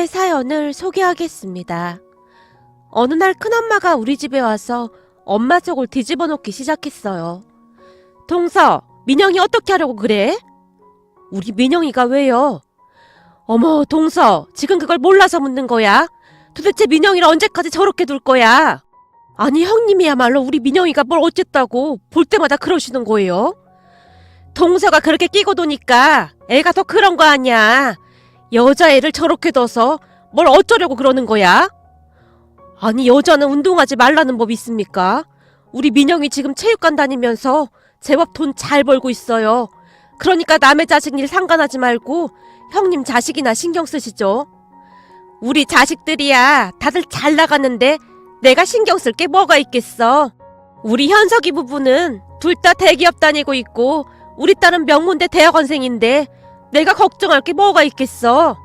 오늘의 사연을 소개하겠습니다. 어느 날 큰엄마가 우리 집에 와서 엄마 속을 뒤집어 놓기 시작했어요. 동서, 민영이 어떻게 하려고 그래? 우리 민영이가 왜요? 어머, 동서, 지금 그걸 몰라서 묻는 거야? 도대체 민영이를 언제까지 저렇게 둘 거야? 아니, 형님이야말로 우리 민영이가 뭘 어쨌다고 볼 때마다 그러시는 거예요? 동서가 그렇게 끼고 도니까 애가 더 그런 거 아니야. 여자애를 저렇게 둬서 뭘 어쩌려고 그러는 거야? 아니, 여자는 운동하지 말라는 법 있습니까? 우리 민영이 지금 체육관 다니면서 제법 돈 잘 벌고 있어요. 그러니까 남의 자식 일 상관하지 말고 형님 자식이나 신경 쓰시죠. 우리 자식들이야 다들 잘 나가는데 내가 신경 쓸 게 뭐가 있겠어. 우리 현석이 부부는 둘 다 대기업 다니고 있고 우리 딸은 명문대 대학원생인데 내가 걱정할 게 뭐가 있겠어.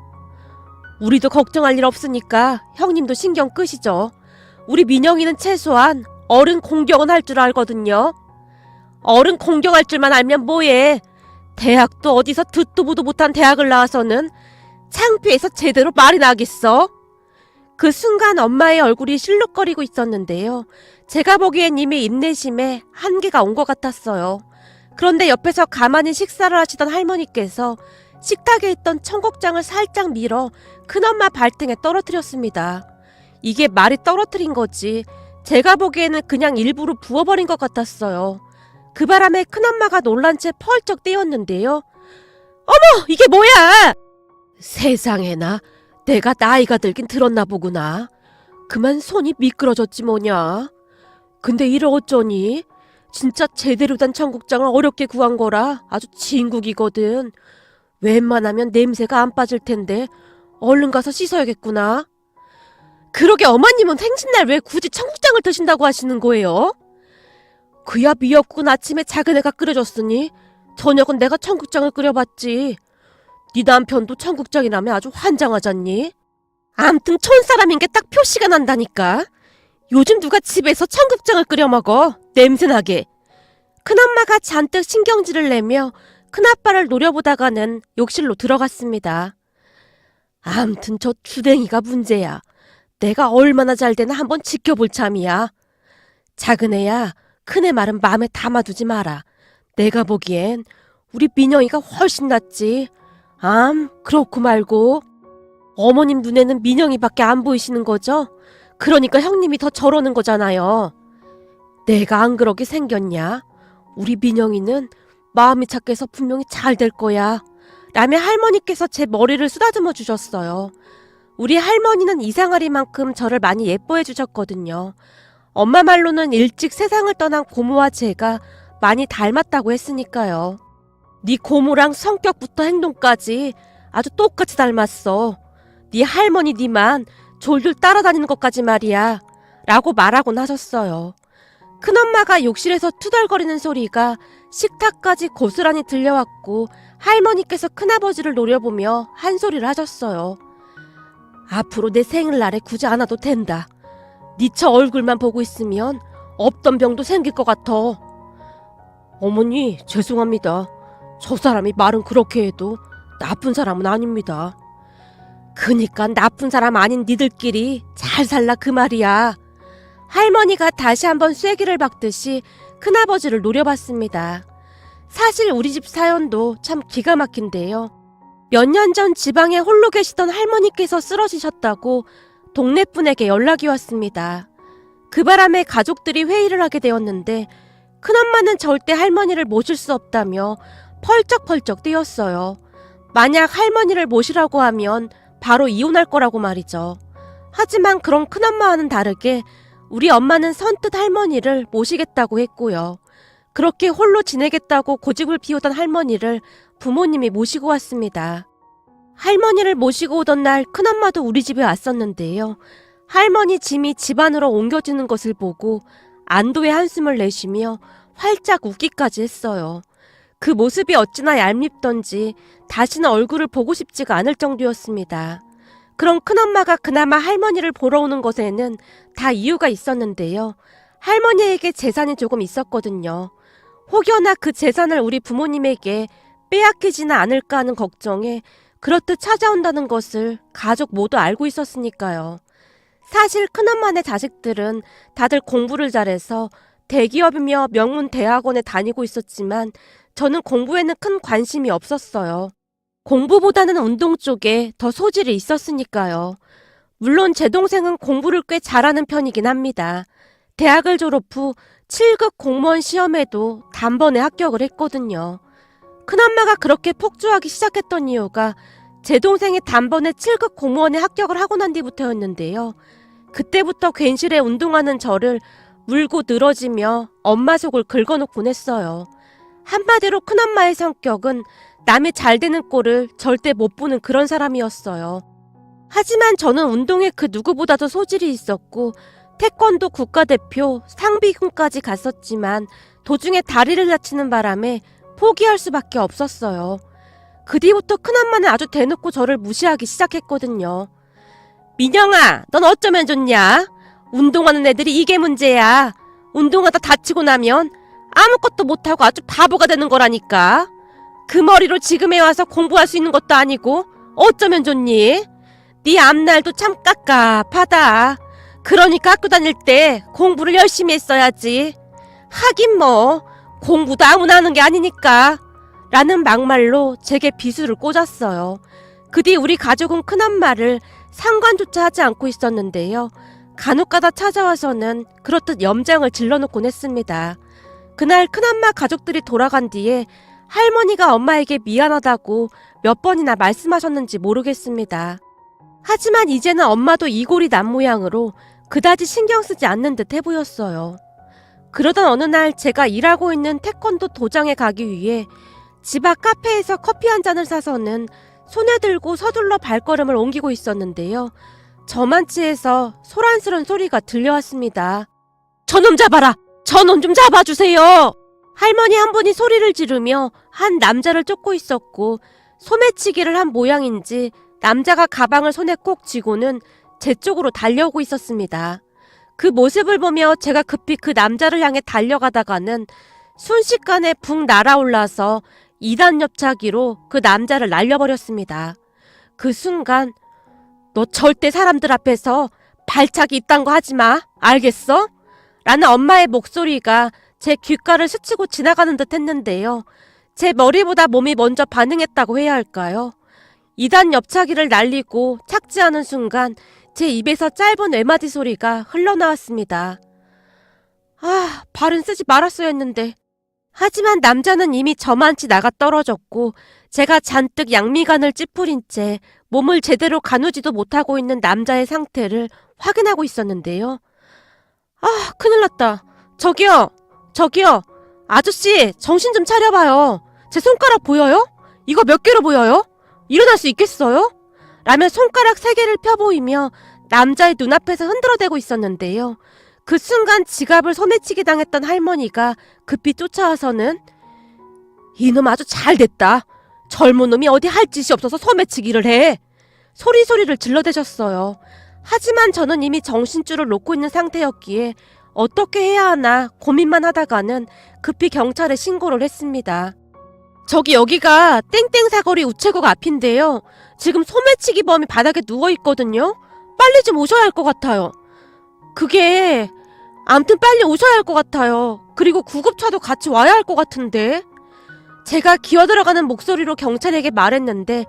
우리도 걱정할 일 없으니까 형님도 신경 끄시죠. 우리 민영이는 최소한 어른 공경은 할 줄 알거든요. 어른 공경할 줄만 알면 뭐해. 대학도 어디서 듣도 보도 못한 대학을 나와서는 창피해서 제대로 말이 나겠어? 그 순간 엄마의 얼굴이 실룩거리고 있었는데요. 제가 보기엔 이미 인내심에 한계가 온 것 같았어요. 그런데 옆에서 가만히 식사를 하시던 할머니께서 식탁에 있던 청국장을 살짝 밀어 큰엄마 발등에 떨어뜨렸습니다. 이게 말이 떨어뜨린 거지 제가 보기에는 그냥 일부러 부어버린 것 같았어요. 그 바람에 큰엄마가 놀란 채 펄쩍 뛰었는데요. 어머! 이게 뭐야! 세상에나 내가 나이가 들긴 들었나 보구나. 그만 손이 미끄러졌지 뭐냐. 근데 이를 어쩌니? 진짜 제대로 된 청국장을 어렵게 구한 거라 아주 진국이거든. 웬만하면 냄새가 안 빠질 텐데 얼른 가서 씻어야겠구나. 그러게 어머님은 생신날 왜 굳이 청국장을 드신다고 하시는 거예요? 그야 미역국 아침에 작은 애가 끓여줬으니 저녁은 내가 청국장을 끓여봤지. 네 남편도 청국장이라면 아주 환장하잖니? 암튼 촌사람인 게 딱 표시가 난다니까. 요즘 누가 집에서 청국장을 끓여 먹어? 냄새나게. 큰엄마가 잔뜩 신경질을 내며 큰아빠를 노려보다가는 욕실로 들어갔습니다. 암튼 저 주댕이가 문제야. 내가 얼마나 잘 되나 한번 지켜볼 참이야. 작은 애야, 큰애 말은 마음에 담아두지 마라. 내가 보기엔 우리 민영이가 훨씬 낫지. 그렇고 말고. 어머님 눈에는 민영이밖에 안 보이시는 거죠? 그러니까 형님이 더 저러는 거잖아요. 내가 안 그러게 생겼냐? 우리 민영이는 마음이 착해서 분명히 잘 될 거야. 라며 할머니께서 제 머리를 쓰다듬어 주셨어요. 우리 할머니는 이상하리만큼 저를 많이 예뻐해 주셨거든요. 엄마 말로는 일찍 세상을 떠난 고모와 제가 많이 닮았다고 했으니까요. 네 고모랑 성격부터 행동까지 아주 똑같이 닮았어. 네 할머니 니만 졸졸 따라다니는 것까지 말이야. 라고 말하곤 하셨어요. 큰엄마가 욕실에서 투덜거리는 소리가 식탁까지 고스란히 들려왔고 할머니께서 큰아버지를 노려보며 한 소리를 하셨어요. 앞으로 내 생일날에 굳이 안 와도 된다. 네 저 얼굴만 보고 있으면 없던 병도 생길 것 같아. 어머니, 죄송합니다. 저 사람이 말은 그렇게 해도 나쁜 사람은 아닙니다. 그니까 나쁜 사람 아닌 니들끼리 잘 살라 그 말이야. 할머니가 다시 한번 쐐기를 박듯이 큰아버지를 노려봤습니다. 사실 우리 집 사연도 참 기가 막힌데요. 몇 년 전 지방에 홀로 계시던 할머니께서 쓰러지셨다고 동네 분에게 연락이 왔습니다. 그 바람에 가족들이 회의를 하게 되었는데 큰엄마는 절대 할머니를 모실 수 없다며 펄쩍펄쩍 뛰었어요. 만약 할머니를 모시라고 하면 바로 이혼할 거라고 말이죠. 하지만 그런 큰엄마와는 다르게 우리 엄마는 선뜻 할머니를 모시겠다고 했고요. 그렇게 홀로 지내겠다고 고집을 피우던 할머니를 부모님이 모시고 왔습니다. 할머니를 모시고 오던 날 큰엄마도 우리 집에 왔었는데요. 할머니 짐이 집 안으로 옮겨지는 것을 보고 안도의 한숨을 내쉬며 활짝 웃기까지 했어요. 그 모습이 어찌나 얄밉던지 다시는 얼굴을 보고 싶지가 않을 정도였습니다. 그런 큰엄마가 그나마 할머니를 보러 오는 것에는 다 이유가 있었는데요. 할머니에게 재산이 조금 있었거든요. 혹여나 그 재산을 우리 부모님에게 빼앗기지는 않을까 하는 걱정에 그렇듯 찾아온다는 것을 가족 모두 알고 있었으니까요. 사실 큰엄마네 자식들은 다들 공부를 잘해서 대기업이며 명문 대학원에 다니고 있었지만 저는 공부에는 큰 관심이 없었어요. 공부보다는 운동 쪽에 더 소질이 있었으니까요. 물론 제 동생은 공부를 꽤 잘하는 편이긴 합니다. 대학을 졸업 후 7급 공무원 시험에도 단번에 합격을 했거든요. 큰엄마가 그렇게 폭주하기 시작했던 이유가 제 동생이 단번에 7급 공무원에 합격을 하고 난 뒤부터였는데요. 그때부터 괜시레 운동하는 저를 물고 늘어지며 엄마 속을 긁어놓곤 했어요. 한마디로 큰엄마의 성격은 남이 잘 되는 꼴을 절대 못 보는 그런 사람이었어요. 하지만 저는 운동에 그 누구보다도 소질이 있었고 태권도 국가대표 상비군까지 갔었지만 도중에 다리를 다치는 바람에 포기할 수밖에 없었어요. 그 뒤부터 큰엄마는 아주 대놓고 저를 무시하기 시작했거든요. 민영아, 넌 어쩌면 좋냐? 운동하는 애들이 이게 문제야. 운동하다 다치고 나면 아무것도 못하고 아주 바보가 되는 거라니까. 그 머리로 지금에 와서 공부할 수 있는 것도 아니고 어쩌면 좋니? 네 앞날도 참 깝깝하다. 그러니까 학교 다닐 때 공부를 열심히 했어야지. 하긴 뭐 공부도 아무나 하는 게 아니니까. 라는 막말로 제게 비수를 꽂았어요. 그 뒤 우리 가족은 큰엄마를 상관조차 하지 않고 있었는데요. 간혹가다 찾아와서는 그렇듯 염장을 질러놓곤 했습니다. 그날 큰엄마 가족들이 돌아간 뒤에 할머니가 엄마에게 미안하다고 몇 번이나 말씀하셨는지 모르겠습니다. 하지만 이제는 엄마도 이골이 난 모양으로 그다지 신경 쓰지 않는 듯 해보였어요. 그러던 어느 날 제가 일하고 있는 태권도 도장에 가기 위해 집 앞 카페에서 커피 한 잔을 사서는 손에 들고 서둘러 발걸음을 옮기고 있었는데요. 저만치에서 소란스런 소리가 들려왔습니다. 저놈 잡아라! 저놈 좀 잡아주세요! 할머니 한 분이 소리를 지르며 한 남자를 쫓고 있었고 소매치기를 한 모양인지 남자가 가방을 손에 꼭 쥐고는 제 쪽으로 달려오고 있었습니다. 그 모습을 보며 제가 급히 그 남자를 향해 달려가다가는 순식간에 붕 날아올라서 2단 옆차기로 그 남자를 날려버렸습니다. 그 순간 너 절대 사람들 앞에서 발차기 이딴 거 하지 마. 알겠어? 라는 엄마의 목소리가 제 귓가를 스치고 지나가는 듯 했는데요. 제 머리보다 몸이 먼저 반응했다고 해야 할까요? 2단 옆차기를 날리고 착지하는 순간 제 입에서 짧은 외마디 소리가 흘러나왔습니다. 아, 발은 쓰지 말았어야 했는데. 하지만 남자는 이미 저만치 나가 떨어졌고 제가 잔뜩 양미간을 찌푸린 채 몸을 제대로 가누지도 못하고 있는 남자의 상태를 확인하고 있었는데요. 아, 큰일 났다. 저기요. 아저씨, 정신 좀 차려봐요. 제 손가락 보여요? 이거 몇 개로 보여요? 일어날 수 있겠어요? 라며 손가락 3개를 펴보이며 남자의 눈앞에서 흔들어대고 있었는데요. 그 순간 지갑을 소매치기 당했던 할머니가 급히 쫓아와서는 이놈 아주 잘됐다. 젊은 놈이 어디 할 짓이 없어서 소매치기를 해. 소리를 질러대셨어요. 하지만 저는 이미 정신줄을 놓고 있는 상태였기에 어떻게 해야 하나 고민만 하다가는 급히 경찰에 신고를 했습니다. 저기 여기가 땡땡 사거리 우체국 앞인데요. 지금 소매치기 범이 바닥에 누워있거든요. 빨리 좀 오셔야 할 것 같아요. 그게 암튼 빨리 오셔야 할 것 같아요. 그리고 구급차도 같이 와야 할 것 같은데. 제가 기어들어가는 목소리로 경찰에게 말했는데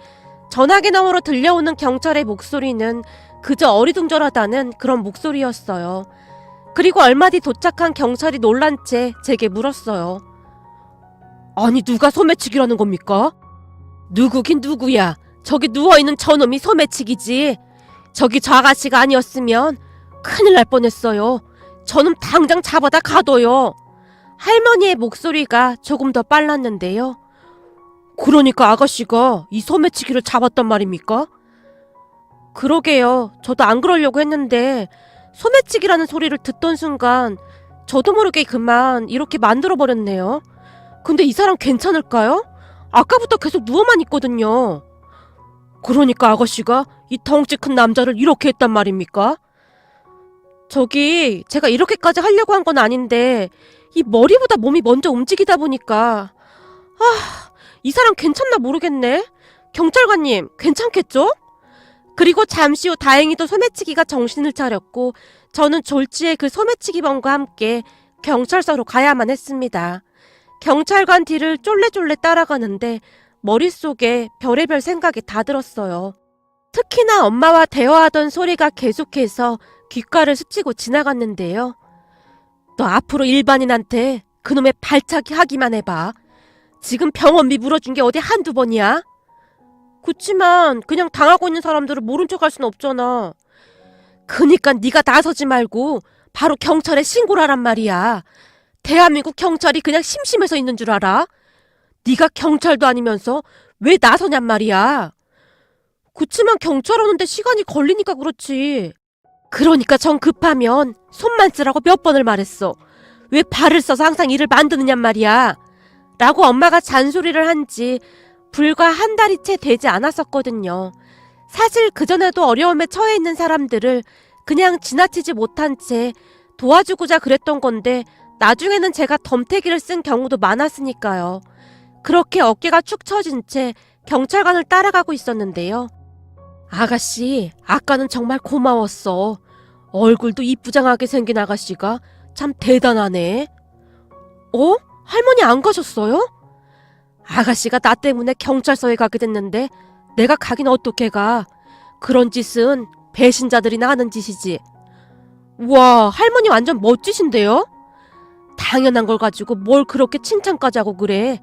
전화기 너머로 들려오는 경찰의 목소리는 그저 어리둥절하다는 그런 목소리였어요. 그리고 얼마 뒤 도착한 경찰이 놀란 채 제게 물었어요. 아니 누가 소매치기라는 겁니까? 누구긴 누구야. 저기 누워있는 저놈이 소매치기지. 저기 저 아가씨가 아니었으면 큰일 날 뻔했어요. 저놈 당장 잡아다 가둬요. 할머니의 목소리가 조금 더 빨랐는데요. 그러니까 아가씨가 이 소매치기를 잡았단 말입니까? 그러게요. 저도 안 그러려고 했는데 소매치기라는 소리를 듣던 순간 저도 모르게 그만 이렇게 만들어버렸네요. 근데 이 사람 괜찮을까요? 아까부터 계속 누워만 있거든요. 그러니까 아가씨가 이 덩치 큰 남자를 이렇게 했단 말입니까? 저기 제가 이렇게까지 하려고 한 건 아닌데 이 머리보다 몸이 먼저 움직이다 보니까 이 사람 괜찮나 모르겠네. 경찰관님, 괜찮겠죠? 그리고 잠시 후 다행히도 소매치기가 정신을 차렸고 저는 졸지에 그 소매치기범과 함께 경찰서로 가야만 했습니다. 경찰관 뒤를 쫄래쫄래 따라가는데 머릿속에 별의별 생각이 다 들었어요. 특히나 엄마와 대화하던 소리가 계속해서 귓가를 스치고 지나갔는데요. 너 앞으로 일반인한테 그놈의 발차기 하기만 해봐. 지금 병원비 물어준 게 어디 한두 번이야? 그치만 그냥 당하고 있는 사람들은 모른 척 할 순 없잖아. 그니까 네가 나서지 말고 바로 경찰에 신고를 하란 말이야. 대한민국 경찰이 그냥 심심해서 있는 줄 알아? 네가 경찰도 아니면서 왜 나서냔 말이야. 그치만 경찰 오는데 시간이 걸리니까 그렇지. 그러니까 정 급하면 손만 쓰라고 몇 번을 말했어. 왜 발을 써서 항상 일을 만드느냔 말이야. 라고 엄마가 잔소리를 한 지 불과 한 달이 채 되지 않았었거든요. 사실 그전에도 어려움에 처해 있는 사람들을 그냥 지나치지 못한 채 도와주고자 그랬던 건데 나중에는 제가 덤태기를 쓴 경우도 많았으니까요. 그렇게 어깨가 축 처진 채 경찰관을 따라가고 있었는데요. 아가씨, 아까는 정말 고마웠어. 얼굴도 이쁘장하게 생긴 아가씨가 참 대단하네. 어? 할머니 안 가셨어요? 아가씨가 나 때문에 경찰서에 가게 됐는데 내가 가긴 어떻게 가. 그런 짓은 배신자들이나 하는 짓이지. 우와, 할머니 완전 멋지신데요? 당연한 걸 가지고 뭘 그렇게 칭찬까지 하고 그래.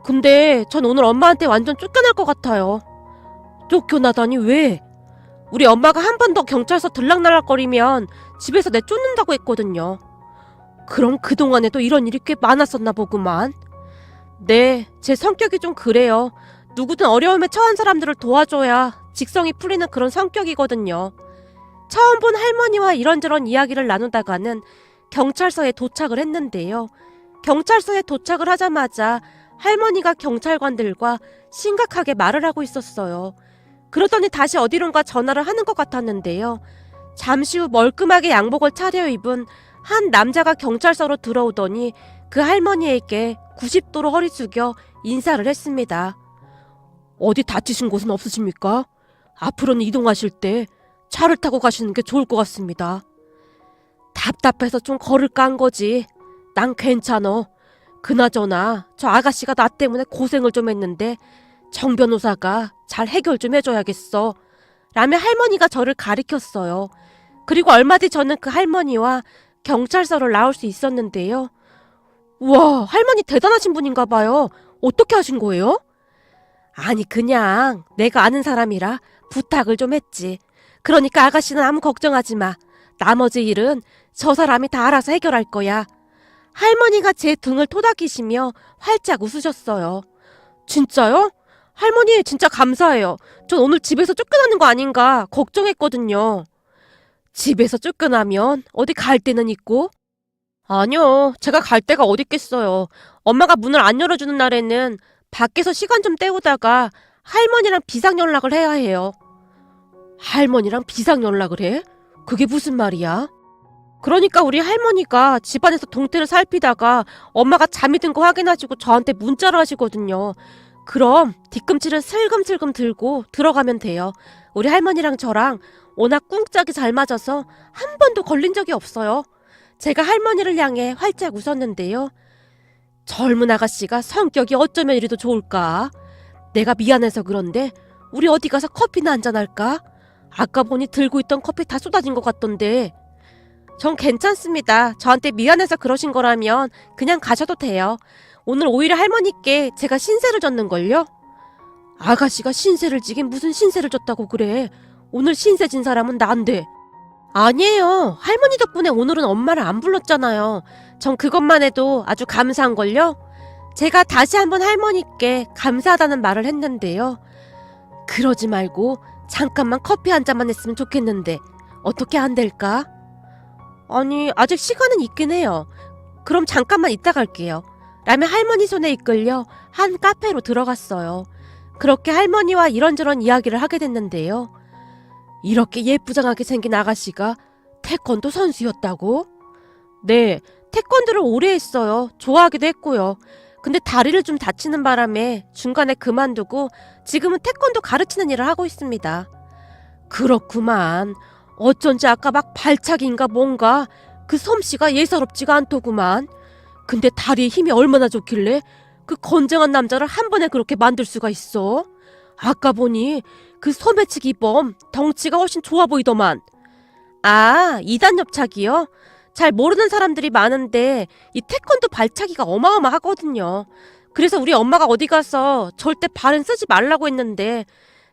근데 전 오늘 엄마한테 완전 쫓겨날 것 같아요. 쫓겨나다니 왜? 우리 엄마가 한 번 더 경찰서 들락날락거리면 집에서 내쫓는다고 했거든요. 그럼 그동안에도 이런 일이 꽤 많았었나 보구만. 네, 제 성격이 좀 그래요. 누구든 어려움에 처한 사람들을 도와줘야 직성이 풀리는 그런 성격이거든요. 처음 본 할머니와 이런저런 이야기를 나누다가는 경찰서에 도착을 했는데요. 경찰서에 도착을 하자마자 할머니가 경찰관들과 심각하게 말을 하고 있었어요. 그러더니 다시 어디론가 전화를 하는 것 같았는데요. 잠시 후 멀끔하게 양복을 차려입은 한 남자가 경찰서로 들어오더니 그 할머니에게 90도로 허리 숙여 인사를 했습니다. 어디 다치신 곳은 없으십니까? 앞으로는 이동하실 때 차를 타고 가시는 게 좋을 것 같습니다. 답답해서 좀 걸을까 한 거지. 난 괜찮어. 그나저나 저 아가씨가 나 때문에 고생을 좀 했는데 정 변호사가 잘 해결 좀 해줘야겠어. 라며 할머니가 저를 가리켰어요. 그리고 얼마 뒤 저는 그 할머니와 경찰서를 나올 수 있었는데요. 우와, 할머니 대단하신 분인가 봐요. 어떻게 하신 거예요? 아니, 그냥 내가 아는 사람이라 부탁을 좀 했지. 그러니까 아가씨는 아무 걱정하지 마. 나머지 일은 저 사람이 다 알아서 해결할 거야. 할머니가 제 등을 토닥이시며 활짝 웃으셨어요. 진짜요? 할머니 진짜 감사해요. 전 오늘 집에서 쫓겨나는 거 아닌가 걱정했거든요. 집에서 쫓겨나면 어디 갈 데는 있고? 아니요, 제가 갈 데가 어디 있겠어요. 엄마가 문을 안 열어주는 날에는 밖에서 시간 좀 때우다가 할머니랑 비상연락을 해야 해요. 할머니랑 비상연락을 해? 그게 무슨 말이야? 그러니까 우리 할머니가 집안에서 동태를 살피다가 엄마가 잠이 든 거 확인하시고 저한테 문자를 하시거든요. 그럼 뒤꿈치를 슬금슬금 들고 들어가면 돼요. 우리 할머니랑 저랑 워낙 꿍짝이 잘 맞아서 한 번도 걸린 적이 없어요. 제가 할머니를 향해 활짝 웃었는데요. 젊은 아가씨가 성격이 어쩌면 이리도 좋을까? 내가 미안해서 그런데 우리 어디 가서 커피나 한잔할까? 아까 보니 들고 있던 커피 다 쏟아진 것 같던데. 전 괜찮습니다. 저한테 미안해서 그러신 거라면 그냥 가셔도 돼요. 오늘 오히려 할머니께 제가 신세를 졌는걸요? 아가씨가 신세를 지긴 무슨 신세를 졌다고 그래. 오늘 신세 진 사람은 난데. 아니에요. 할머니 덕분에 오늘은 엄마를 안 불렀잖아요. 전 그것만 해도 아주 감사한걸요? 제가 다시 한번 할머니께 감사하다는 말을 했는데요. 그러지 말고 잠깐만 커피 한 잔만 했으면 좋겠는데 어떻게 안 될까? 아니, 아직 시간은 있긴 해요. 그럼 잠깐만 이따 갈게요. 라며 할머니 손에 이끌려 한 카페로 들어갔어요. 그렇게 할머니와 이런저런 이야기를 하게 됐는데요. 이렇게 예쁘장하게 생긴 아가씨가 태권도 선수였다고? 네, 태권도를 오래 했어요. 좋아하기도 했고요. 근데 다리를 좀 다치는 바람에 중간에 그만두고 지금은 태권도 가르치는 일을 하고 있습니다. 그렇구만. 어쩐지 아까 막 발차기인가 뭔가 그 솜씨가 예사롭지가 않더구만. 근데 다리에 힘이 얼마나 좋길래 그 건장한 남자를 한 번에 그렇게 만들 수가 있어? 아까 보니 그 소매치기범 덩치가 훨씬 좋아 보이더만. 아, 2단 옆차기요? 잘 모르는 사람들이 많은데 이 태권도 발차기가 어마어마하거든요. 그래서 우리 엄마가 어디 가서 절대 발은 쓰지 말라고 했는데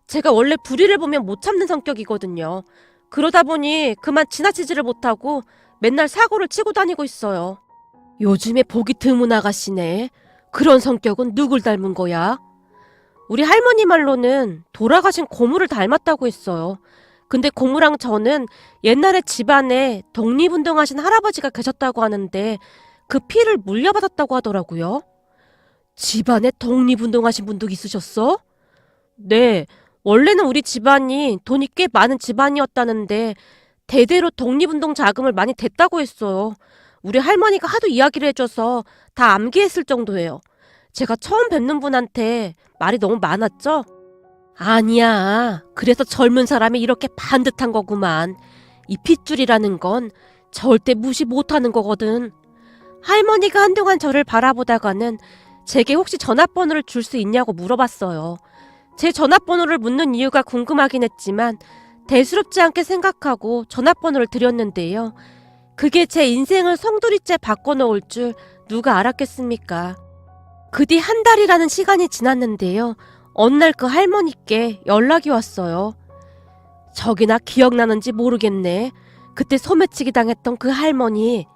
제가 원래 불의를 보면 못 참는 성격이거든요. 그러다 보니 그만 지나치지를 못하고 맨날 사고를 치고 다니고 있어요. 요즘에 보기 드문 아가씨네. 그런 성격은 누굴 닮은 거야? 우리 할머니 말로는 돌아가신 고모를 닮았다고 했어요. 근데 고모랑 저는 옛날에 집안에 독립운동하신 할아버지가 계셨다고 하는데 그 피를 물려받았다고 하더라고요. 집안에 독립운동하신 분도 있으셨어? 네, 원래는 우리 집안이 돈이 꽤 많은 집안이었다는데 대대로 독립운동 자금을 많이 댔다고 했어요. 우리 할머니가 하도 이야기를 해줘서 다 암기했을 정도예요. 제가 처음 뵙는 분한테 말이 너무 많았죠? 아니야. 그래서 젊은 사람이 이렇게 반듯한 거구만. 이 핏줄이라는 건 절대 무시 못하는 거거든. 할머니가 한동안 저를 바라보다가는 제게 혹시 전화번호를 줄 수 있냐고 물어봤어요. 제 전화번호를 묻는 이유가 궁금하긴 했지만 대수롭지 않게 생각하고 전화번호를 드렸는데요. 그게 제 인생을 송두리째 바꿔놓을 줄 누가 알았겠습니까? 그 뒤 한 달이라는 시간이 지났는데요. 어느 날 그 할머니께 연락이 왔어요. 저기나 기억나는지 모르겠네. 그때 소매치기 당했던 그 할머니.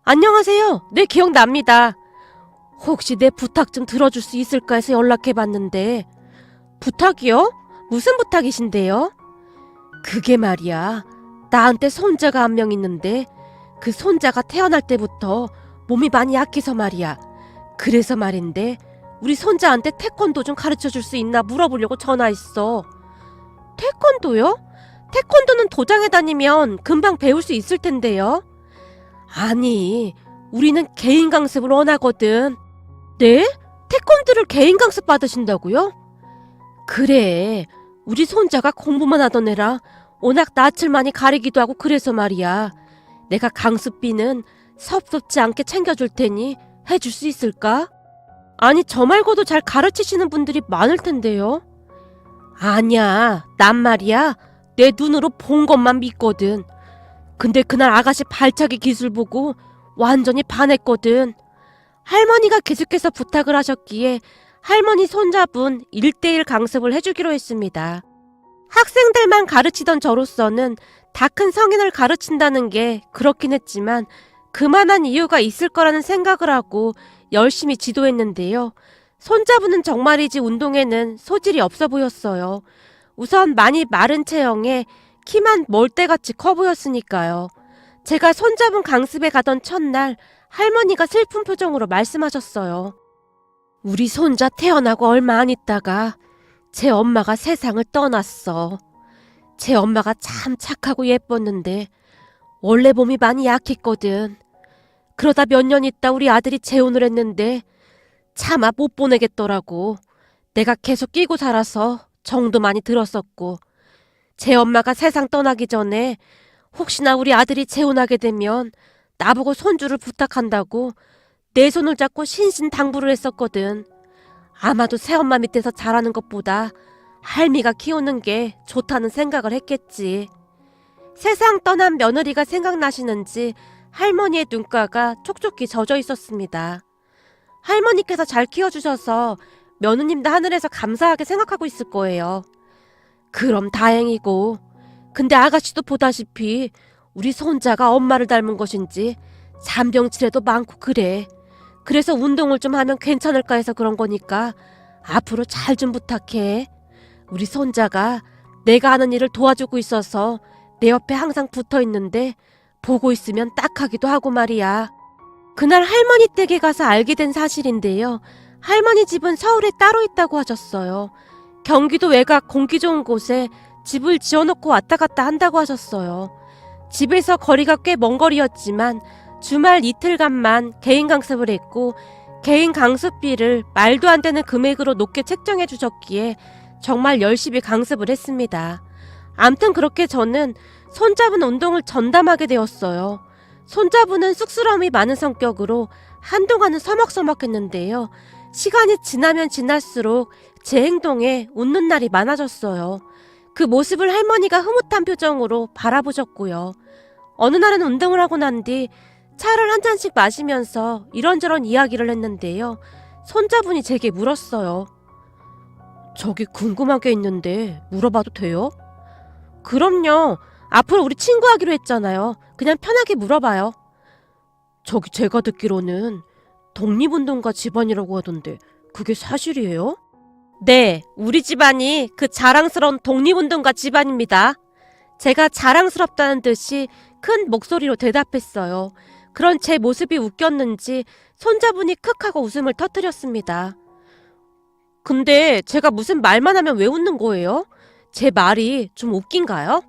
안녕하세요. 네, 기억납니다. 혹시 내 부탁 좀 들어줄 수 있을까 해서 연락해봤는데. 부탁이요? 무슨 부탁이신데요? 그게 말이야. 나한테 손자가 한 명 있는데 그 손자가 태어날 때부터 몸이 많이 약해서 말이야. 그래서 말인데 우리 손자한테 태권도 좀 가르쳐줄 수 있나 물어보려고 전화했어. 태권도요? 태권도는 도장에 다니면 금방 배울 수 있을 텐데요. 아니, 우리는 개인 강습을 원하거든. 네? 태권도를 개인 강습 받으신다고요? 그래, 우리 손자가 공부만 하던 애라 워낙 낯을 많이 가리기도 하고 그래서 말이야. 내가 강습비는 섭섭지 않게 챙겨줄 테니 해줄 수 있을까? 아니, 저 말고도 잘 가르치시는 분들이 많을 텐데요. 아니야, 난 말이야. 내 눈으로 본 것만 믿거든. 근데 그날 아가씨 발차기 기술 보고 완전히 반했거든. 할머니가 계속해서 부탁을 하셨기에 할머니 손자분 1대1 강습을 해주기로 했습니다. 학생들만 가르치던 저로서는 다 큰 성인을 가르친다는 게 그렇긴 했지만 그만한 이유가 있을 거라는 생각을 하고 열심히 지도했는데요. 손자분은 정말이지 운동에는 소질이 없어 보였어요. 우선 많이 마른 체형에 키만 멀대같이 커 보였으니까요. 제가 손자분 강습에 가던 첫날 할머니가 슬픈 표정으로 말씀하셨어요. 우리 손자 태어나고 얼마 안 있다가 제 엄마가 세상을 떠났어. 제 엄마가 참 착하고 예뻤는데 원래 몸이 많이 약했거든. 그러다 몇 년 있다 우리 아들이 재혼을 했는데 차마 못 보내겠더라고. 내가 계속 끼고 살아서 정도 많이 들었었고 제 엄마가 세상 떠나기 전에 혹시나 우리 아들이 재혼하게 되면 나보고 손주를 부탁한다고 내 손을 잡고 신신당부를 했었거든. 아마도 새엄마 밑에서 자라는 것보다 할미가 키우는 게 좋다는 생각을 했겠지. 세상 떠난 며느리가 생각나시는지 할머니의 눈가가 촉촉히 젖어 있었습니다. 할머니께서 잘 키워주셔서 며느님도 하늘에서 감사하게 생각하고 있을 거예요. 그럼 다행이고. 근데 아가씨도 보다시피 우리 손자가 엄마를 닮은 것인지 잔병치레도 많고 그래. 그래서 운동을 좀 하면 괜찮을까 해서 그런 거니까 앞으로 잘 좀 부탁해. 우리 손자가 내가 하는 일을 도와주고 있어서 내 옆에 항상 붙어 있는데 보고 있으면 딱하기도 하고 말이야. 그날 할머니 댁에 가서 알게 된 사실인데요. 할머니 집은 서울에 따로 있다고 하셨어요. 경기도 외곽 공기 좋은 곳에 집을 지어놓고 왔다 갔다 한다고 하셨어요. 집에서 거리가 꽤 먼 거리였지만 주말 이틀간만 개인 강습을 했고 개인 강습비를 말도 안 되는 금액으로 높게 책정해 주셨기에 정말 열심히 강습을 했습니다. 암튼 그렇게 저는 손잡은 운동을 전담하게 되었어요. 손잡은 쑥스러움이 많은 성격으로 한동안은 서먹서먹했는데요. 시간이 지나면 지날수록 제 행동에 웃는 날이 많아졌어요. 그 모습을 할머니가 흐뭇한 표정으로 바라보셨고요. 어느 날은 운동을 하고 난 뒤 차를 한 잔씩 마시면서 이런저런 이야기를 했는데요. 손자분이 제게 물었어요. 저기 궁금한 게 있는데 물어봐도 돼요? 그럼요. 앞으로 우리 친구하기로 했잖아요. 그냥 편하게 물어봐요. 저기 제가 듣기로는 독립운동가 집안이라고 하던데 그게 사실이에요? 네, 우리 집안이 그 자랑스러운 독립운동가 집안입니다. 제가 자랑스럽다는 듯이 큰 목소리로 대답했어요. 그런 제 모습이 웃겼는지 손자분이 크 하고 웃음을 터뜨렸습니다. 근데 제가 무슨 말만 하면 왜 웃는 거예요? 제 말이 좀 웃긴가요?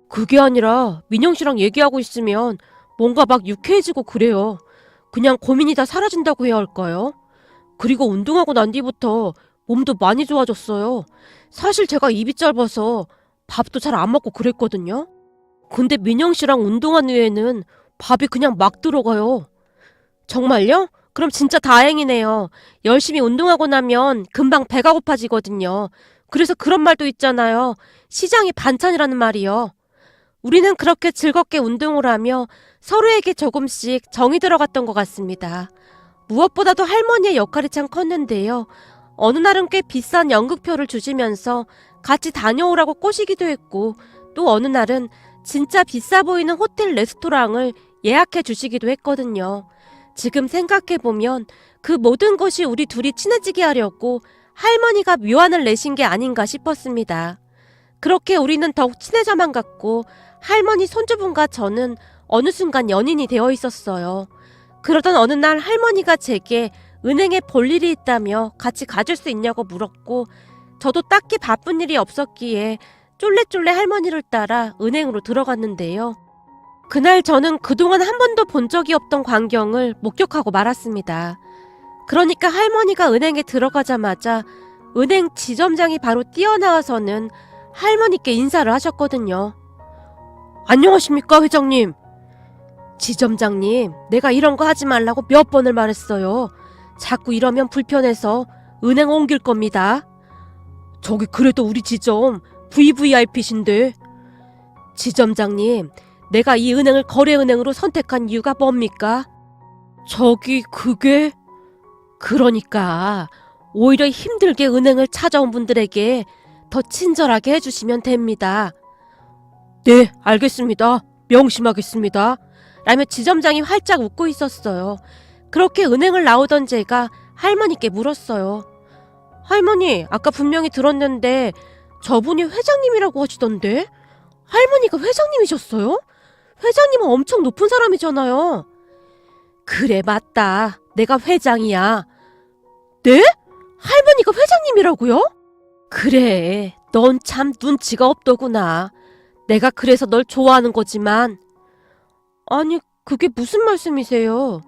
그게 아니라 민영 씨랑 얘기하고 있으면 뭔가 막 유쾌해지고 그래요. 그냥 고민이 다 사라진다고 해야 할까요? 그리고 운동하고 난 뒤부터 몸도 많이 좋아졌어요. 사실 제가 입이 짧아서 밥도 잘 안 먹고 그랬거든요. 근데 민영 씨랑 운동한 후에는 밥이 그냥 막 들어가요. 정말요? 그럼 진짜 다행이네요. 열심히 운동하고 나면 금방 배가 고파지거든요. 그래서 그런 말도 있잖아요. 시장이 반찬이라는 말이요. 우리는 그렇게 즐겁게 운동을 하며 서로에게 조금씩 정이 들어갔던 것 같습니다. 무엇보다도 할머니의 역할이 참 컸는데요. 어느 날은 꽤 비싼 연극표를 주시면서 같이 다녀오라고 꼬시기도 했고, 또 어느 날은 진짜 비싸 보이는 호텔 레스토랑을 예약해 주시기도 했거든요. 지금 생각해보면 그 모든 것이 우리 둘이 친해지게 하려고 할머니가 묘안을 내신 게 아닌가 싶었습니다. 그렇게 우리는 더욱 친해져만 갔고 할머니 손주분과 저는 어느 순간 연인이 되어 있었어요. 그러던 어느 날 할머니가 제게 은행에 볼 일이 있다며 같이 가줄 수 있냐고 물었고, 저도 딱히 바쁜 일이 없었기에 쫄래쫄래 할머니를 따라 은행으로 들어갔는데요. 그날 저는 그동안 한 번도 본 적이 없던 광경을 목격하고 말았습니다. 그러니까 할머니가 은행에 들어가자마자 은행 지점장이 바로 뛰어나와서는 할머니께 인사를 하셨거든요. 안녕하십니까, 회장님. 지점장님, 내가 이런 거 하지 말라고 몇 번을 말했어요. 자꾸 이러면 불편해서 은행 옮길 겁니다. 저기 그래도 우리 지점 VVIP신데. 지점장님, 내가 이 은행을 거래은행으로 선택한 이유가 뭡니까? 저기 그게... 그러니까 오히려 힘들게 은행을 찾아온 분들에게 더 친절하게 해주시면 됩니다. 네, 알겠습니다. 명심하겠습니다. 라며 지점장이 활짝 웃고 있었어요. 그렇게 은행을 나오던 제가 할머니께 물었어요. 할머니, 아까 분명히 들었는데 저분이 회장님이라고 하시던데? 할머니가 회장님이셨어요? 회장님은 엄청 높은 사람이잖아요. 그래, 맞다. 내가 회장이야. 네? 할머니가 회장님이라고요? 그래, 넌 참 눈치가 없더구나. 내가 그래서 널 좋아하는 거지만. 아니, 그게 무슨 말씀이세요?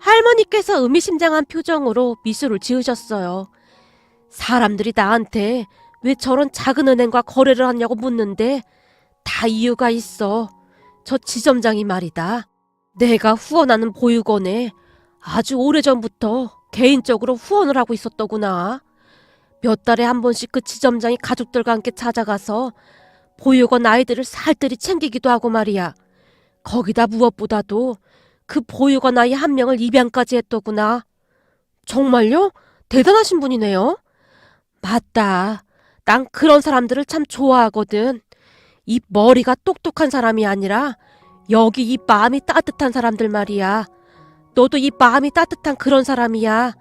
할머니께서 의미심장한 표정으로 미소를 지으셨어요. 사람들이 나한테 왜 저런 작은 은행과 거래를 하냐고 묻는데 다 이유가 있어. 저 지점장이 말이다. 내가 후원하는 보육원에 아주 오래전부터 개인적으로 후원을 하고 있었더구나. 몇 달에 한 번씩 그 지점장이 가족들과 함께 찾아가서 보육원 아이들을 살뜰히 챙기기도 하고 말이야. 거기다 무엇보다도 그 보육원 아이 한 명을 입양까지 했더구나. 정말요? 대단하신 분이네요. 맞다. 난 그런 사람들을 참 좋아하거든. 이 머리가 똑똑한 사람이 아니라 여기 이 마음이 따뜻한 사람들 말이야. 너도 이 마음이 따뜻한 그런 사람이야.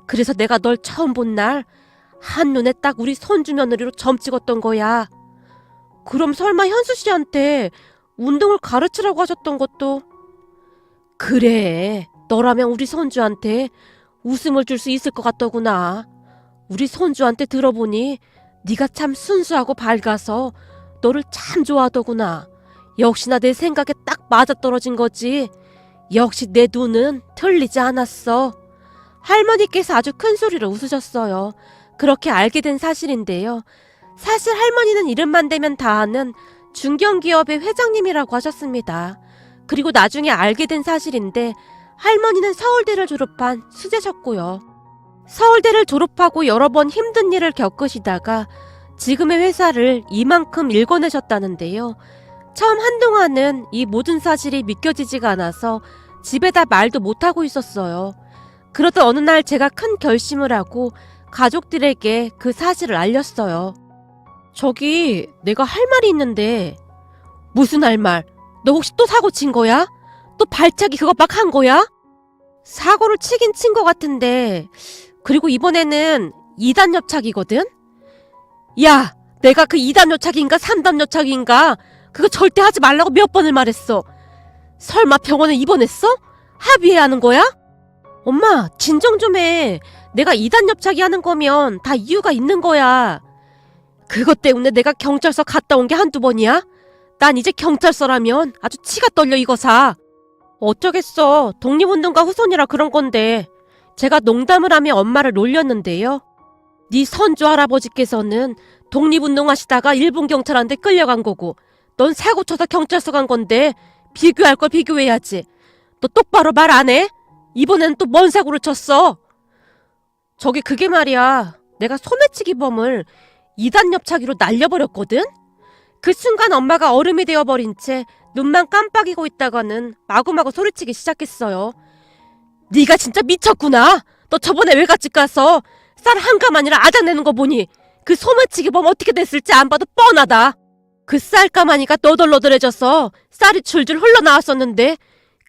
그래서 내가 널 처음 본 날 한눈에 딱 우리 손주 며느리로 점 찍었던 거야. 그럼 설마 현수 씨한테 운동을 가르치라고 하셨던 것도... 그래, 너라면 우리 손주한테 웃음을 줄 수 있을 것 같더구나. 우리 손주한테 들어보니 네가 참 순수하고 밝아서 너를 참 좋아하더구나. 역시나 내 생각에 딱 맞아떨어진 거지. 역시 내 눈은 틀리지 않았어. 할머니께서 아주 큰 소리로 웃으셨어요. 그렇게 알게 된 사실인데요. 사실 할머니는 이름만 대면 다 아는 중견기업의 회장님이라고 하셨습니다. 그리고 나중에 알게 된 사실인데 할머니는 서울대를 졸업한 수재셨고요. 서울대를 졸업하고 여러 번 힘든 일을 겪으시다가 지금의 회사를 이만큼 일궈내셨다는데요. 처음 한동안은 이 모든 사실이 믿겨지지가 않아서 집에다 말도 못하고 있었어요. 그러던 어느 날 제가 큰 결심을 하고 가족들에게 그 사실을 알렸어요. 저기 내가 할 말이 있는데. 무슨 할 말? 너 혹시 또 사고 친 거야? 또 발차기 그거 막 한 거야? 사고를 치긴 친 거 같은데 그리고 이번에는 2단 옆차기거든? 야, 내가 그 2단 옆차기인가 3단 옆차기인가 그거 절대 하지 말라고 몇 번을 말했어. 설마 병원에 입원했어? 합의해야 하는 거야? 엄마, 진정 좀 해. 내가 2단 옆차기 하는 거면 다 이유가 있는 거야. 그것 때문에 내가 경찰서 갔다 온 게 한두 번이야? 난 이제 경찰서라면 아주 치가 떨려 이거사. 어쩌겠어. 독립운동가 후손이라 그런 건데. 제가 농담을 하며 엄마를 놀렸는데요. 네 선조 할아버지께서는 독립운동하시다가 일본 경찰한테 끌려간 거고 넌 사고 쳐서 경찰서 간 건데 비교할 걸 비교해야지. 너 똑바로 말 안 해? 이번엔 또 뭔 사고를 쳤어? 저기 그게 말이야. 내가 소매치기범을 2단 옆차기로 날려버렸거든? 그 순간 엄마가 얼음이 되어버린 채 눈만 깜빡이고 있다가는 마구마구 소리치기 시작했어요. 네가 진짜 미쳤구나. 너 저번에 외갓집 가서 쌀 한 가마니를 아작내는 거 보니 그 소매치기범 어떻게 됐을지 안 봐도 뻔하다. 그 쌀 가마니가 너덜너덜해져서 쌀이 줄줄 흘러나왔었는데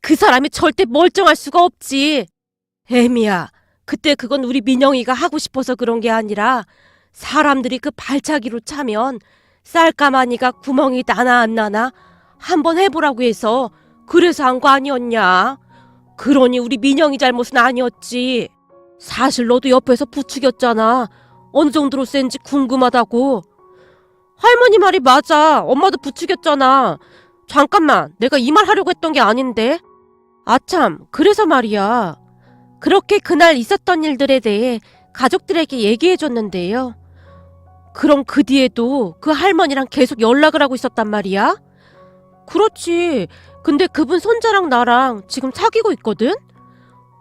그 사람이 절대 멀쩡할 수가 없지. 애미야, 그때 그건 우리 민영이가 하고 싶어서 그런 게 아니라 사람들이 그 발차기로 차면 쌀가마니가 구멍이 나나 안 나나 한번 해보라고 해서 그래서 한 거 아니었냐. 그러니 우리 민영이 잘못은 아니었지. 사실 너도 옆에서 부추겼잖아. 어느 정도로 센지 궁금하다고. 할머니 말이 맞아. 엄마도 부추겼잖아. 잠깐만, 내가 이 말 하려고 했던 게 아닌데. 아참, 그래서 말이야. 그렇게 그날 있었던 일들에 대해 가족들에게 얘기해줬는데요. 그럼 그 뒤에도 그 할머니랑 계속 연락을 하고 있었단 말이야? 그렇지. 근데 그분 손자랑 나랑 지금 사귀고 있거든?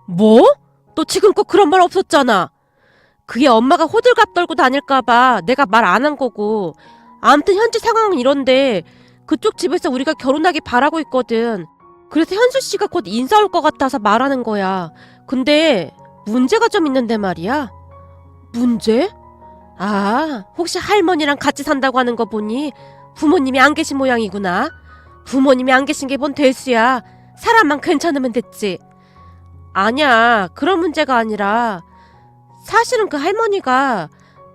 뭐? 너 지금껏 그런 말 없었잖아. 그게 엄마가 호들갑 떨고 다닐까봐 내가 말 안 한 거고. 아무튼 현재 상황은 이런데 그쪽 집에서 우리가 결혼하기 바라고 있거든. 그래서 현수 씨가 곧 인사 올 것 같아서 말하는 거야. 근데 문제가 좀 있는데 말이야. 문제? 아, 혹시 할머니랑 같이 산다고 하는 거 보니 부모님이 안 계신 모양이구나. 부모님이 안 계신 게 뭔 대수야. 사람만 괜찮으면 됐지. 아니야, 그런 문제가 아니라 사실은 그 할머니가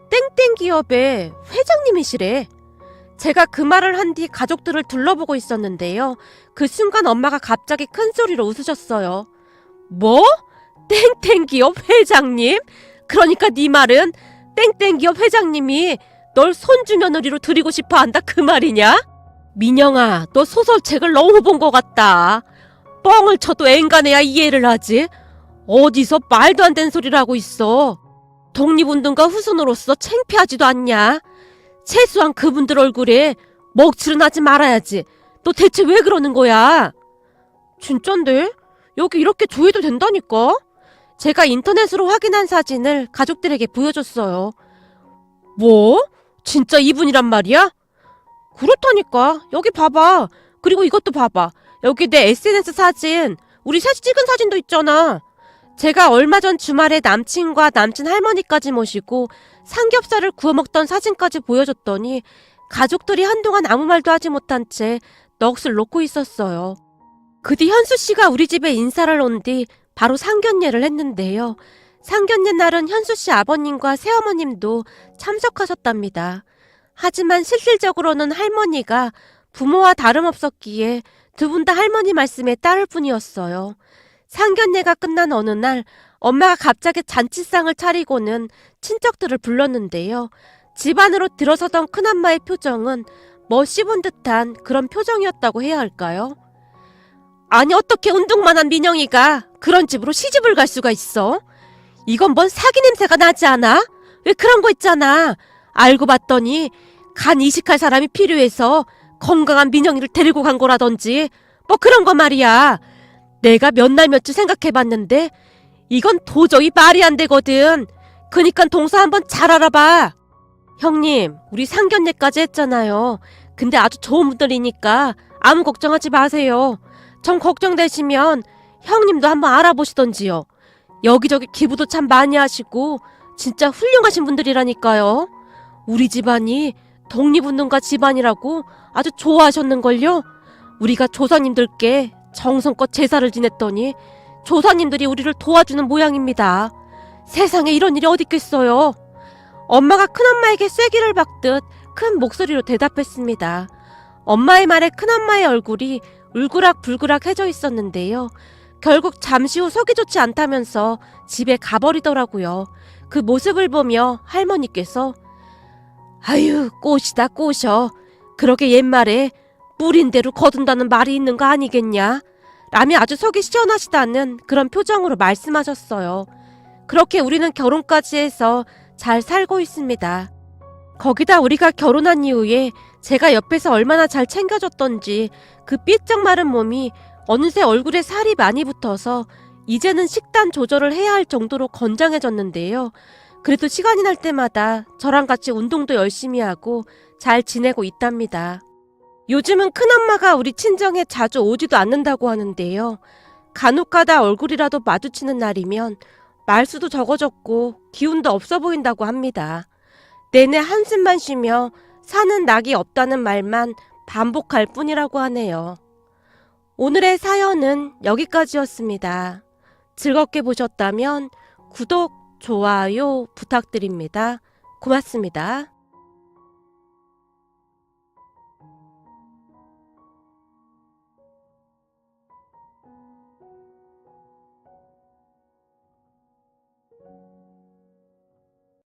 땡땡 기업의 회장님이시래. 제가 그 말을 한 뒤 가족들을 둘러보고 있었는데요. 그 순간 엄마가 갑자기 큰 소리로 웃으셨어요. 뭐? 땡땡 기업 회장님? 그러니까 네 말은 땡땡 기업 회장님이 널 손주며느리로 드리고 싶어 한다 그 말이냐? 민영아, 너 소설책을 너무 본 것 같다. 뻥을 쳐도 앵간해야 이해를 하지. 어디서 말도 안 되는 소리를 하고 있어. 독립운동가 후손으로서 창피하지도 않냐? 최소한 그분들 얼굴에 먹칠은 하지 말아야지. 너 대체 왜 그러는 거야? 진짠데? 여기 이렇게 조회도 된다니까? 제가 인터넷으로 확인한 사진을 가족들에게 보여줬어요. 뭐? 진짜 이분이란 말이야? 그렇다니까. 여기 봐봐. 그리고 이것도 봐봐. 여기 내 SNS 사진. 우리 셋이 찍은 사진도 있잖아. 제가 얼마 전 주말에 남친과 남친 할머니까지 모시고 삼겹살을 구워 먹던 사진까지 보여줬더니 가족들이 한동안 아무 말도 하지 못한 채 넋을 놓고 있었어요. 그 뒤 현수 씨가 우리 집에 인사를 온 뒤 바로 상견례를 했는데요. 상견례 날은 현수 씨 아버님과 새어머님도 참석하셨답니다. 하지만 실질적으로는 할머니가 부모와 다름없었기에 두 분 다 할머니 말씀에 따를 뿐이었어요. 상견례가 끝난 어느 날 엄마가 갑자기 잔치상을 차리고는 친척들을 불렀는데요. 집 안으로 들어서던 큰엄마의 표정은 씹은 듯한 그런 표정이었다고 해야 할까요? 아니 어떻게 운동만 한 민영이가 그런 집으로 시집을 갈 수가 있어? 이건 뭔 사기 냄새가 나지 않아? 왜 그런 거 있잖아. 알고 봤더니 간 이식할 사람이 필요해서 건강한 민영이를 데리고 간 거라든지 뭐 그런 거 말이야. 내가 몇 날 몇 주 생각해봤는데 이건 도저히 말이 안 되거든. 그니까 동서 한번 잘 알아봐. 형님, 우리 상견례까지 했잖아요. 근데 아주 좋은 분들이니까 아무 걱정하지 마세요. 정 걱정되시면 형님도 한번 알아보시던지요. 여기저기 기부도 참 많이 하시고 진짜 훌륭하신 분들이라니까요. 우리 집안이 독립운동가 집안이라고 아주 좋아하셨는걸요. 우리가 조사님들께 정성껏 제사를 지냈더니 조사님들이 우리를 도와주는 모양입니다. 세상에 이런 일이 어딨겠어요. 엄마가 큰엄마에게 쐐기를 박듯 큰 목소리로 대답했습니다. 엄마의 말에 큰엄마의 얼굴이 울그락불그락해져 있었는데요. 결국 잠시 후 속이 좋지 않다면서 집에 가버리더라고요. 그 모습을 보며 할머니께서 아유, 꽃이다 꽃이여. 그러게 옛말에 뿌린 대로 거둔다는 말이 있는 거 아니겠냐? 라며 아주 속이 시원하시다는 그런 표정으로 말씀하셨어요. 그렇게 우리는 결혼까지 해서 잘 살고 있습니다. 거기다 우리가 결혼한 이후에 제가 옆에서 얼마나 잘 챙겨줬던지 그 삐쩍 마른 몸이 어느새 얼굴에 살이 많이 붙어서 이제는 식단 조절을 해야 할 정도로 건장해졌는데요. 그래도 시간이 날 때마다 저랑 같이 운동도 열심히 하고 잘 지내고 있답니다. 요즘은 큰엄마가 우리 친정에 자주 오지도 않는다고 하는데요. 간혹가다 얼굴이라도 마주치는 날이면 말수도 적어졌고 기운도 없어 보인다고 합니다. 내내 한숨만 쉬며 사는 낙이 없다는 말만 반복할 뿐이라고 하네요. 오늘의 사연은 여기까지였습니다. 즐겁게 보셨다면 구독, 좋아요 부탁드립니다. 고맙습니다.